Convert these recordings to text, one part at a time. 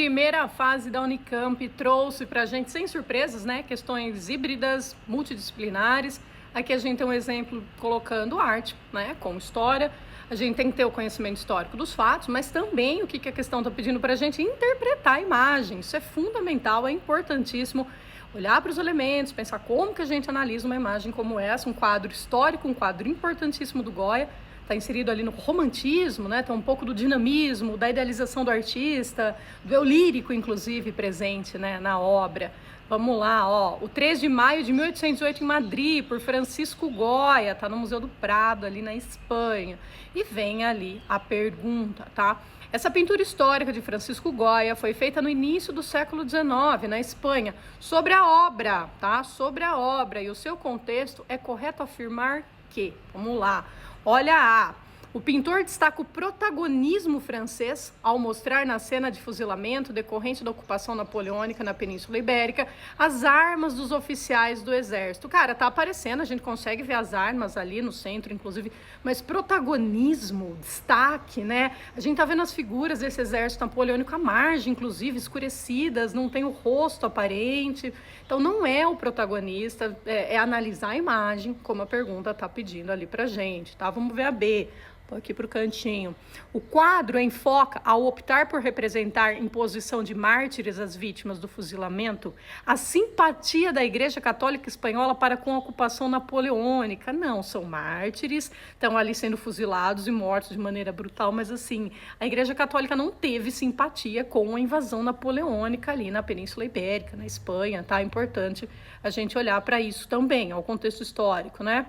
primeira fase da Unicamp trouxe para a gente, sem surpresas, né, questões híbridas, multidisciplinares. Aqui a gente tem um exemplo colocando arte, né, com história. A gente tem que ter o conhecimento histórico dos fatos, mas também o que a questão está pedindo para a gente? Interpretar a imagem. Isso é fundamental, é importantíssimo. Olhar para os elementos, pensar como que a gente analisa uma imagem como essa, um quadro histórico, um quadro importantíssimo do Goya. Está inserido ali no romantismo, né? Tem um pouco do dinamismo, da idealização do artista, do eu lírico, inclusive, presente, né, na obra. Vamos lá, ó, o 3 de maio de 1808 em Madrid, por Francisco Goya, tá no Museu do Prado, ali na Espanha. E vem ali a pergunta, tá? Essa pintura histórica de Francisco Goya foi feita no início do século XIX, na Espanha, sobre a obra, tá? Sobre a obra e o seu contexto, é correto afirmar que, vamos lá, olha a. O pintor destaca o protagonismo francês ao mostrar na cena de fuzilamento decorrente da ocupação napoleônica na Península Ibérica as armas dos oficiais do exército. Cara, tá aparecendo, a gente consegue ver as armas ali no centro, inclusive, mas protagonismo, destaque, né? A gente tá vendo as figuras desse exército napoleônico à margem, inclusive, escurecidas, não tem o rosto aparente. Então, não é o protagonista, é analisar a imagem, como a pergunta tá pedindo ali pra gente, tá? Vamos ver a B. Aqui para o cantinho. O quadro enfoca, ao optar por representar em posição de mártires as vítimas do fuzilamento, a simpatia da Igreja Católica Espanhola para com a ocupação napoleônica. Não, são mártires, estão ali sendo fuzilados e mortos de maneira brutal, mas assim, a Igreja Católica não teve simpatia com a invasão napoleônica ali na Península Ibérica, na Espanha, tá? É importante a gente olhar para isso também, ao contexto histórico, né?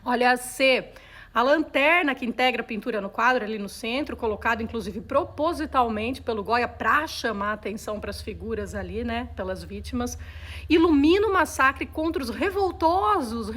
Olha a C. A lanterna que integra a pintura no quadro, ali no centro, colocada inclusive propositalmente pelo Goya para chamar a atenção para as figuras ali, né, pelas vítimas, ilumina o massacre contra os revoltosos,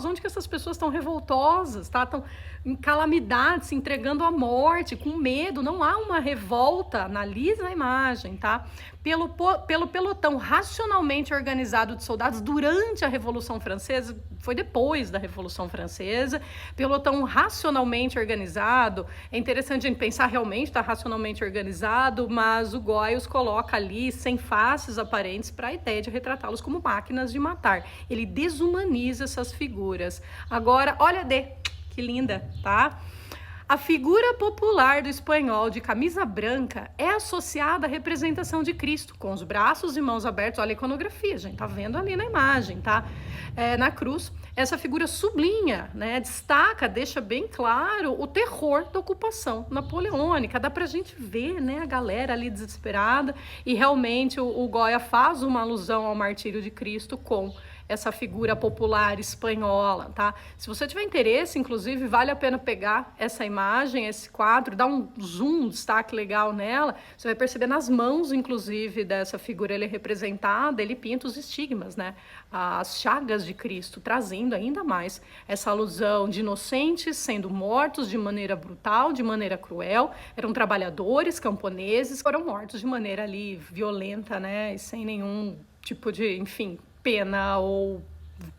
onde que essas pessoas estão revoltosas, tá? Estão em calamidade, se entregando à morte, com medo, não há uma revolta, analisa a imagem, tá? Pelo pelotão racionalmente organizado de soldados durante a Revolução Francesa, foi depois da Revolução Francesa, pelotão racionalmente organizado. É interessante a gente pensar, realmente está racionalmente organizado, mas o Goya os coloca ali sem faces aparentes para a ideia de retratá-los como máquinas de matar. Ele desumaniza essas figuras. Agora, olha que linda, tá? A figura popular do espanhol de camisa branca é associada à representação de Cristo, com os braços e mãos abertos. Olha a iconografia, a gente tá vendo ali na imagem, tá? Na cruz. Essa figura sublinha, né? Destaca, deixa bem claro o terror da ocupação napoleônica. Dá pra gente ver, né, a galera ali desesperada, e realmente o Goya faz uma alusão ao martírio de Cristo com essa figura popular espanhola, tá? Se você tiver interesse, inclusive, vale a pena pegar essa imagem, esse quadro, dar um zoom, um destaque legal nela, você vai perceber nas mãos, inclusive, dessa figura ele é representada, ele pinta os estigmas, né? As chagas de Cristo, trazendo ainda mais essa alusão de inocentes sendo mortos de maneira brutal, de maneira cruel, eram trabalhadores camponeses, foram mortos de maneira ali violenta, né? E sem nenhum tipo de, enfim, pena ou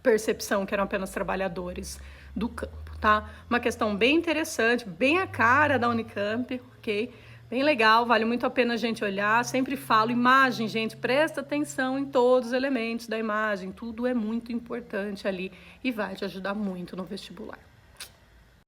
percepção que eram apenas trabalhadores do campo, tá? Uma questão bem interessante, bem a cara da Unicamp, ok? Bem legal, vale muito a pena a gente olhar. Sempre falo, imagem, gente, presta atenção em todos os elementos da imagem, tudo é muito importante ali e vai te ajudar muito no vestibular.